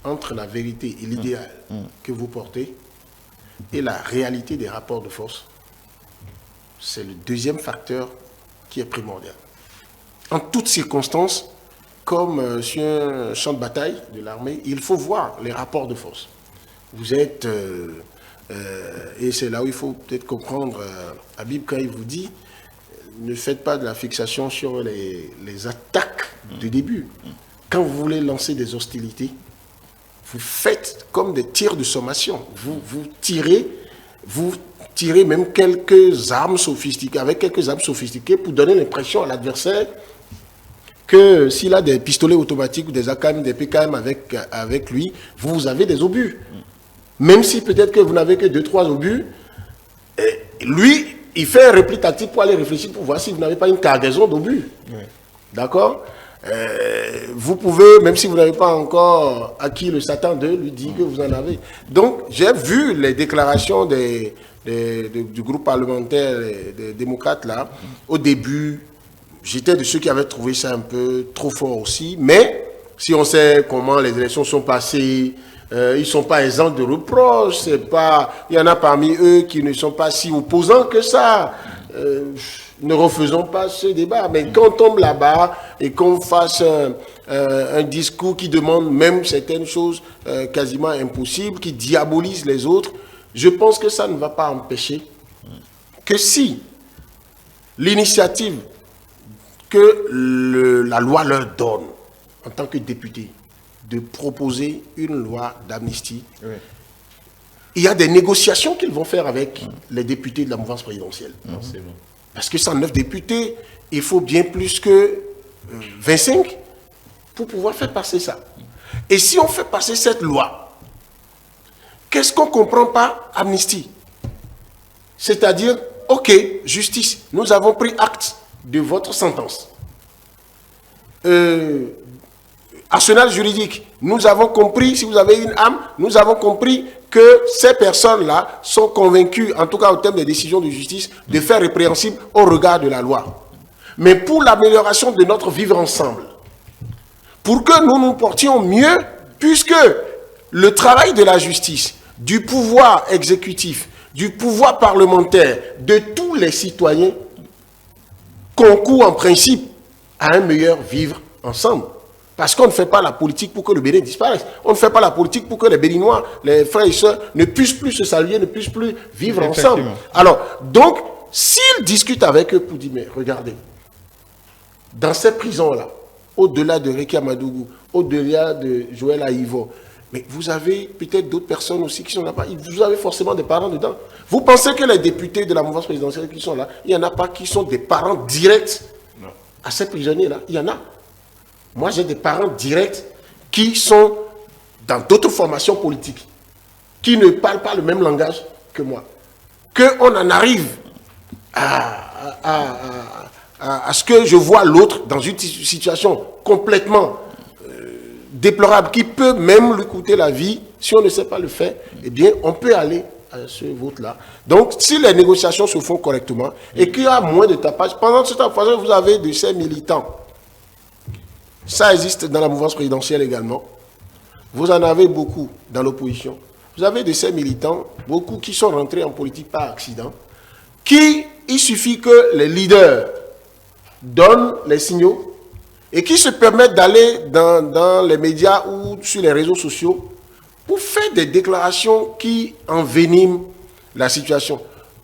et l'idéal que vous portez et la réalité des rapports de force, c'est le deuxième facteur qui est primordial. En toutes circonstances, comme sur un champ de bataille de l'armée, il faut voir les rapports de force. Vous êtes, et c'est là où il faut peut-être comprendre Habib quand il vous dit, ne faites pas de la fixation sur les attaques du début. Quand vous voulez lancer des hostilités, vous faites comme des tirs de sommation. Vous tirez même quelques armes sophistiquées, avec quelques armes sophistiquées pour donner l'impression à l'adversaire que s'il a des pistolets automatiques ou des AKM, des PKM avec lui, vous avez des obus. Même si peut-être que vous n'avez que 2-3 obus, lui, il fait un repli tactique pour aller réfléchir pour voir si vous n'avez pas une cargaison d'obus. Oui. D'accord? Vous pouvez, même si vous n'avez pas encore acquis le Satan 2, lui dire que vous en avez. Donc, j'ai vu les déclarations du groupe parlementaire des démocrates là. Au début, j'étais de ceux qui avaient trouvé ça un peu trop fort aussi. Mais, si on sait comment les élections sont passées, ils ne sont pas exempts de reproches. Il y en a parmi eux qui ne sont pas si opposants que ça. Ne refaisons pas ce débat. Mais quand on tombe là-bas et qu'on fasse un discours qui demande même certaines choses quasiment impossibles, qui diabolise les autres, je pense que ça ne va pas empêcher que si l'initiative que la loi leur donne en tant que député de proposer une loi d'amnistie, oui, il y a des négociations qu'ils vont faire avec les députés de la mouvance présidentielle. Parce que 109 députés, il faut bien plus que 25 pour pouvoir faire passer ça. Et si on fait passer cette loi, qu'est-ce qu'on ne comprend pas amnistie? C'est-à-dire, ok, justice, nous avons pris acte de votre sentence. Arsenal juridique, nous avons compris, si vous avez une âme, nous avons compris que ces personnes-là sont convaincues, en tout cas au terme des décisions de justice, de faire répréhensible au regard de la loi. Mais pour l'amélioration de notre vivre ensemble, pour que nous nous portions mieux, puisque le travail de la justice, du pouvoir exécutif, du pouvoir parlementaire, de tous les citoyens, concourt en principe à un meilleur vivre ensemble. Parce qu'on ne fait pas la politique pour que le Bénin disparaisse. On ne fait pas la politique pour que les Béninois, les frères et sœurs, ne puissent plus se saluer, ne puissent plus vivre ensemble. Alors, donc, s'ils discutent avec eux pour dire, mais regardez, dans ces prisons-là, au-delà de Rekia Madougou, au-delà de Joël Aïvo, mais vous avez peut-être d'autres personnes aussi qui sont là-bas. Vous avez forcément des parents dedans. Vous pensez que les députés de la mouvance présidentielle qui sont là, il n'y en a pas qui sont des parents directs à ces prisonniers-là? Il y en a. Moi, j'ai des parents directs qui sont dans d'autres formations politiques, qui ne parlent pas le même langage que moi. Qu'on en arrive à ce que je vois l'autre dans une situation complètement déplorable, qui peut même lui coûter la vie, si on ne sait pas le faire, eh bien, on peut aller à ce vote-là. Donc, si les négociations se font correctement et qu'il y a moins de tapage, pendant ce temps, vous avez de ces militants. Ça existe dans la mouvance présidentielle également. Vous en avez beaucoup dans l'opposition. Vous avez de ces militants, beaucoup qui sont rentrés en politique par accident, il suffit que les leaders donnent les signaux et qui se permettent d'aller dans les médias ou sur les réseaux sociaux pour faire des déclarations qui enveniment la situation.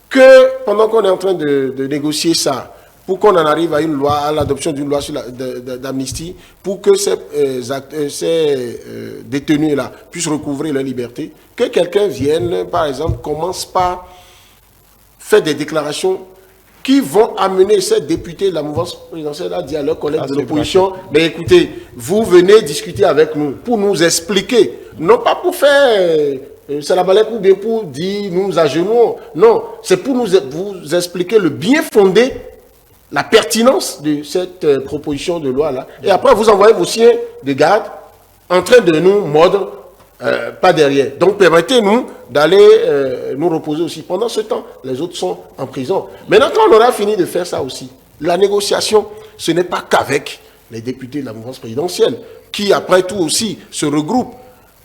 Que pendant qu'on est en train de négocier ça, pour qu'on en arrive à une loi, à l'adoption d'une loi d'amnistie, pour que ces détenus-là puissent recouvrer leur liberté, que quelqu'un vienne, par exemple, commence par faire des déclarations qui vont amener ces députés de la mouvance présidentielle à dire à leurs collègues de l'opposition, mais écoutez, vous venez discuter avec nous pour nous expliquer, non pas pour faire c'est la balèque ou bien pour dire nous agenouillons, non, c'est pour vous expliquer le bien fondé, la pertinence de cette proposition de loi-là. Et après, vous envoyez vos chiens de garde en train de nous mordre pas derrière. Donc permettez-nous d'aller nous reposer aussi. Pendant ce temps, les autres sont en prison. Maintenant, quand on aura fini de faire ça aussi, la négociation, ce n'est pas qu'avec les députés de la mouvance présidentielle, qui après tout aussi se regroupent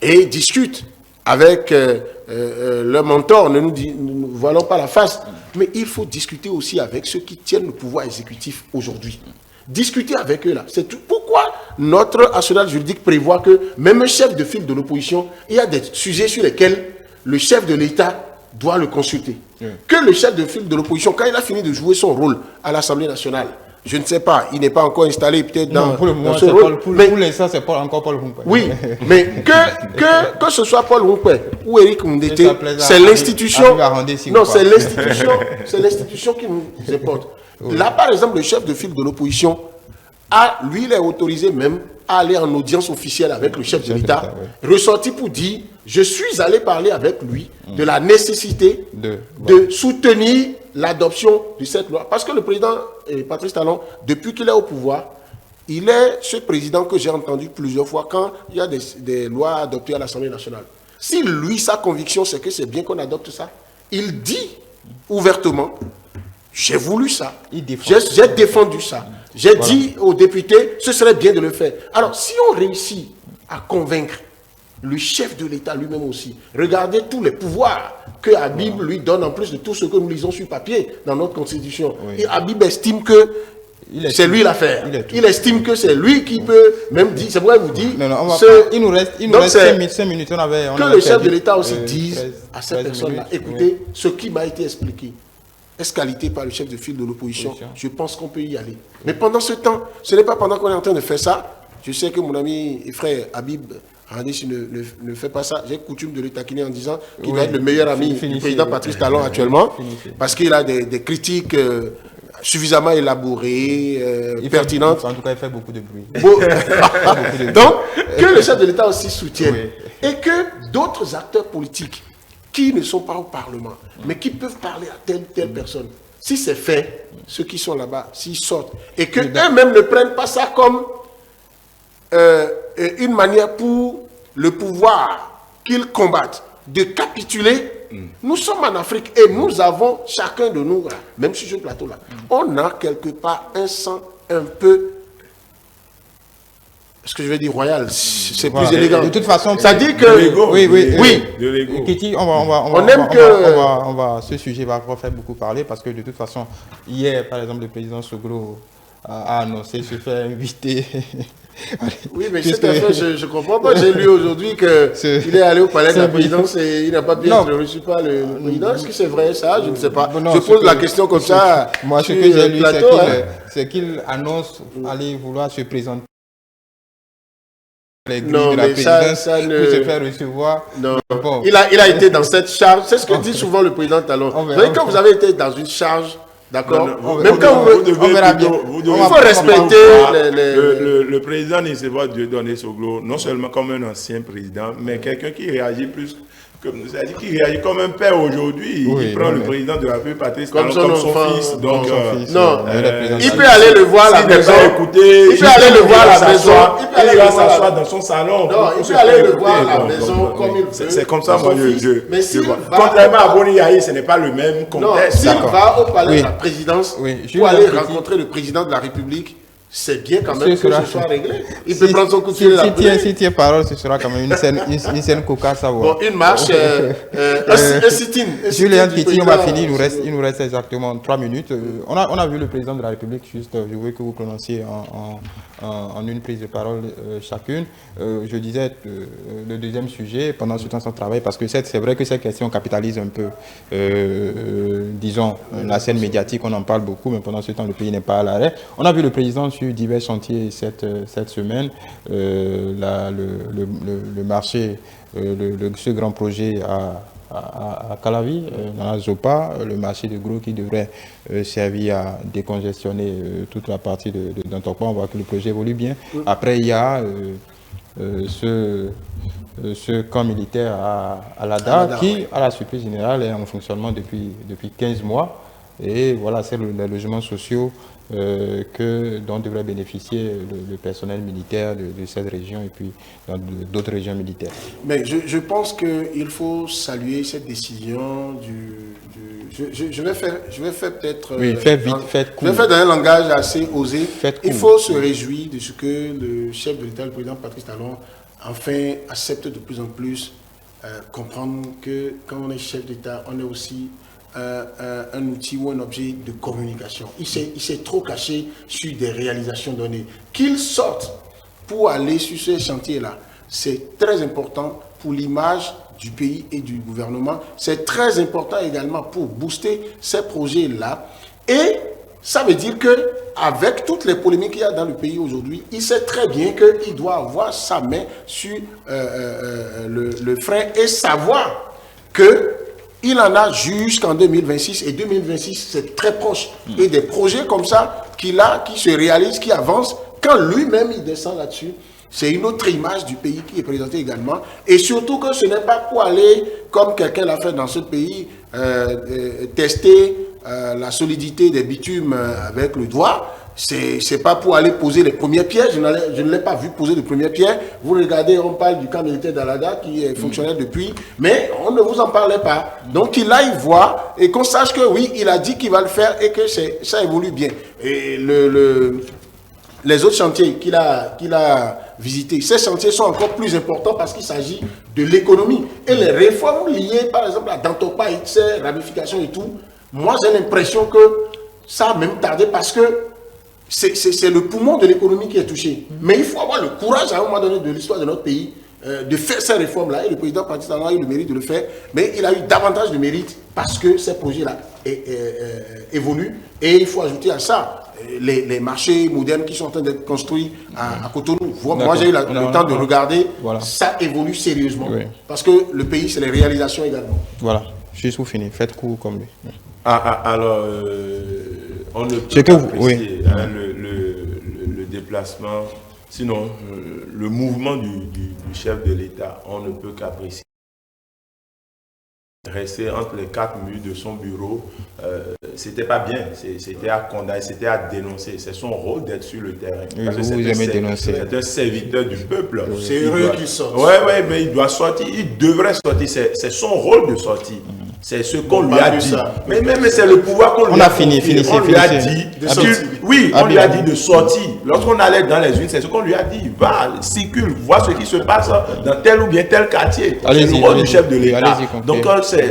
et discutent avec leur mentor. Ne nous voilons pas la face. Mais il faut discuter aussi avec ceux qui tiennent le pouvoir exécutif aujourd'hui. Discuter avec eux là. C'est tout. Pourquoi notre arsenal juridique prévoit que même un chef de file de l'opposition, il y a des sujets sur lesquels le chef de l'État doit le consulter. Que le chef de file de l'opposition, quand il a fini de jouer son rôle à l'Assemblée nationale, je ne sais pas, il n'est pas encore installé peut-être dans, pour le moment, ce rôle. Pour l'instant, c'est encore Paul Humpé. Oui, mais que ce soit Paul Humpé ou Éric Mundete, c'est l'institution. Non, c'est l'institution qui nous importe. Oui. Là, par exemple, le chef de file de l'opposition, lui, il est autorisé même à aller en audience officielle avec le chef de l'État, ressorti pour dire, je suis allé parler avec lui de la nécessité de soutenir l'adoption de cette loi. Parce que le président Patrice Talon, depuis qu'il est au pouvoir, il est ce président que j'ai entendu plusieurs fois quand il y a des lois adoptées à l'Assemblée nationale. Si lui, sa conviction, c'est que c'est bien qu'on adopte ça, il dit ouvertement, j'ai voulu ça, j'ai défendu ça. J'ai dit aux députés, ce serait bien de le faire. Alors, si on réussit à convaincre le chef de l'État lui-même aussi, regardez tous les pouvoirs que Habib lui donne, en plus de tout ce que nous lisons sur papier dans notre Constitution. Et Habib estime que c'est lui l'affaire. Il estime que c'est lui qui peut même dire, c'est pourquoi il vous dit... il nous reste 5 minutes. Que le chef de l'État aussi dise à cette personne-là, écoutez, ce qui m'a été expliqué, est-ce qualité par le chef de file de l'opposition? Je pense qu'on peut y aller. Mais pendant ce temps, ce n'est pas pendant qu'on est en train de faire ça. Je sais que mon ami et frère Habib Randis ne fait pas ça. J'ai coutume de le taquiner en disant qu'il va être le meilleur ami du président Patrice Talon actuellement, parce qu'il a des critiques suffisamment élaborées, pertinentes. En tout cas, il fait beaucoup de bruit. Donc, que le chef de l'État aussi soutienne. Et que d'autres acteurs politiques qui ne sont pas au Parlement, mais qui peuvent parler à telle personne. Si c'est fait, ceux qui sont là-bas, s'ils sortent, et qu'eux-mêmes ne prennent pas ça comme une manière pour le pouvoir qu'ils combattent de capituler. Nous sommes en Afrique et nous avons, chacun de nous, même sur ce plateau-là, on a quelque part un sang un peu... Ce que je vais dire royal, c'est plus élégant. De toute façon, ça dit que oui. Kitty, on va ce sujet va faire beaucoup parler parce que de toute façon, hier, par exemple, le président Soglo a annoncé se faire inviter. Oui, mais cette affaire, je ne comprends pas. J'ai lu aujourd'hui qu'il est allé au palais de la présidence et il n'a pas bien reçu par le président. Est-ce que c'est vrai ça? Je ne sais pas. Je pose la question comme ça. Moi, ce que j'ai lu, c'est qu'il annonce aller vouloir se présenter. Non, mais ça pour se faire recevoir. Non. Bon. Il a été dans cette charge. C'est ce que dit souvent le président Talon. Quand vous avez été dans une charge, d'accord, même quand il faut respecter le président ne se voit Dieu donner Soglo, non seulement comme un ancien président, mais quelqu'un qui réagit plus c'est-à-dire qu'il réagit comme un père aujourd'hui. Il prend le président de la République, Patrice Talon, comme son fils. Donc, il peut aller le voir à la maison. Il peut aller le voir à la maison. Il va s'asseoir dans son salon. Non, il peut aller le voir à la maison comme il veut. C'est comme ça, moi, je vois. Contrairement à Boni Yahi, ce n'est pas le même contexte. S'il va au palais de la présidence pour aller rencontrer le président de la République, c'est bien quand même que ce soit réglé. Il peut prendre son coup de fil. Si tu es parole, ce sera quand même une scène cocasse à voir. Bon, une marche, un sit-in. Julien Kitty, on va finir, il nous reste exactement 3 minutes. On a vu le président de la République, juste, je veux que vous prononciez en une prise de parole chacune. Je disais le deuxième sujet, pendant ce temps sans travail, parce que c'est vrai que cette question capitalise un peu, disons, la scène médiatique, on en parle beaucoup, mais pendant ce temps, le pays n'est pas à l'arrêt. On a vu le président sur divers chantiers cette semaine, le marché, ce grand projet à Calavi, dans la Zopa, le marché de gros qui devrait servir à décongestionner toute la partie d'un Tokpa. On voit que le projet évolue bien. Après, il y a ce camp militaire à Lada qui, à la surprise générale, est en fonctionnement depuis 15 mois. Et voilà, c'est les logements sociaux dont devrait bénéficier le personnel militaire de cette région et puis dans d'autres régions militaires. Mais je pense qu'il faut saluer cette décision je vais faire peut-être... Oui, faites vite, faites court. Je vais faire dans un langage assez osé. Il faut court. se réjouir de ce que le chef de l'État, le président Patrice Talon, enfin accepte de plus en plus comprendre que quand on est chef d'État, on est aussi un outil ou un objet de communication. Il s'est trop caché sur des réalisations données. Qu'il sorte pour aller sur ce chantier-là, c'est très important pour l'image du pays et du gouvernement. C'est très important également pour booster ces projets-là. Et ça veut dire qu'avec toutes les polémiques qu'il y a dans le pays aujourd'hui, il sait très bien qu'il doit avoir sa main sur le frein et savoir qu'il en a jusqu'en 2026. Et 2026, c'est très proche. Et des projets comme ça qu'il a, qui se réalisent, qui avancent, quand lui-même il descend là-dessus, c'est une autre image du pays qui est présentée également. Et surtout que ce n'est pas pour aller, comme quelqu'un l'a fait dans ce pays, tester la solidité des bitumes avec le doigt. C'est pas pour aller poser les premières pierres. Je ne l'ai pas vu poser les premières pierres. Vous regardez, on parle du camp militaire d'Alada qui est fonctionnaire depuis, mais on ne vous en parlait pas. Donc qu'il aille voir et qu'on sache que oui, il a dit qu'il va le faire et que ça évolue bien. Et les autres chantiers qu'il a visités, ces chantiers sont encore plus importants parce qu'il s'agit de l'économie. Et les réformes liées, par exemple, à Dantopa et ses ramifications et tout, moi j'ai l'impression que ça a même tardé parce que c'est le poumon de l'économie qui est touché. Mais il faut avoir le courage à un moment donné de l'histoire de notre pays de faire ces réformes-là. Et le président Patrice Talon a eu le mérite de le faire, mais il a eu davantage de mérite parce que ces projets-là évoluent. Et il faut ajouter à ça les marchés modernes qui sont en train d'être construits à Cotonou. Moi, j'ai eu le temps de regarder. Voilà. Ça évolue sérieusement. Oui. Parce que le pays, c'est les réalisations également. Voilà. Juste pour finir. Faites court comme lui. Alors, on ne peut pas apprécier le déplacement. Sinon, le mouvement du chef de l'État, on ne peut qu'apprécier. Rester entre les quatre murs de son bureau, c'était pas bien, c'était à condamner, c'était à dénoncer. C'est son rôle d'être sur le terrain. C'est un serviteur du peuple. C'est heureux qu'il sorte. Oui, mais il doit sortir, il devrait sortir. C'est son rôle de sortir. C'est ce qu'on lui a dit. Mais c'est le pouvoir qu'on lui a dit. On lui a dit de sortir. Oui, on lui a dit de sortir. Lorsqu'on allait dans les villes, c'est ce qu'on lui a dit. Va, circule, vois ce qui se passe dans tel ou bien tel quartier. C'est le rôle du chef de l'État. Donc,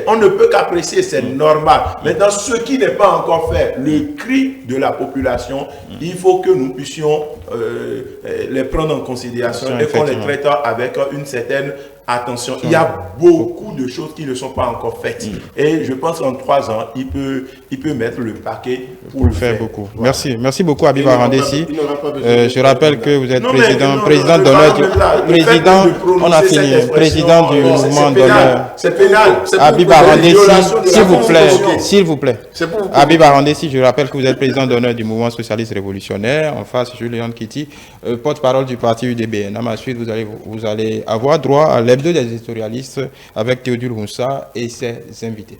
on ne peut qu'apprécier, c'est normal. Maintenant, ce qui n'est pas encore fait, le cri de la population, il faut que nous puissions les prendre en considération et qu'on les traite avec une certaine attention. Il y a beaucoup de choses qui ne sont pas encore faites. Et je pense qu'en 3 ans, il peut mettre le paquet pour le faire beaucoup. Voilà. Merci beaucoup Habib Arandessi. Je rappelle que vous êtes président d'honneur président du mouvement d'honneur. C'est pénal. Habib Arandessi, s'il vous plaît. Habib Arandessi, je rappelle que vous êtes président d'honneur du mouvement socialiste révolutionnaire. En face, Julien Kitty, porte-parole du parti UDBN. À ma suite, vous allez avoir droit à l'hebdo des éditorialistes avec Théodule Moussa et ses invités.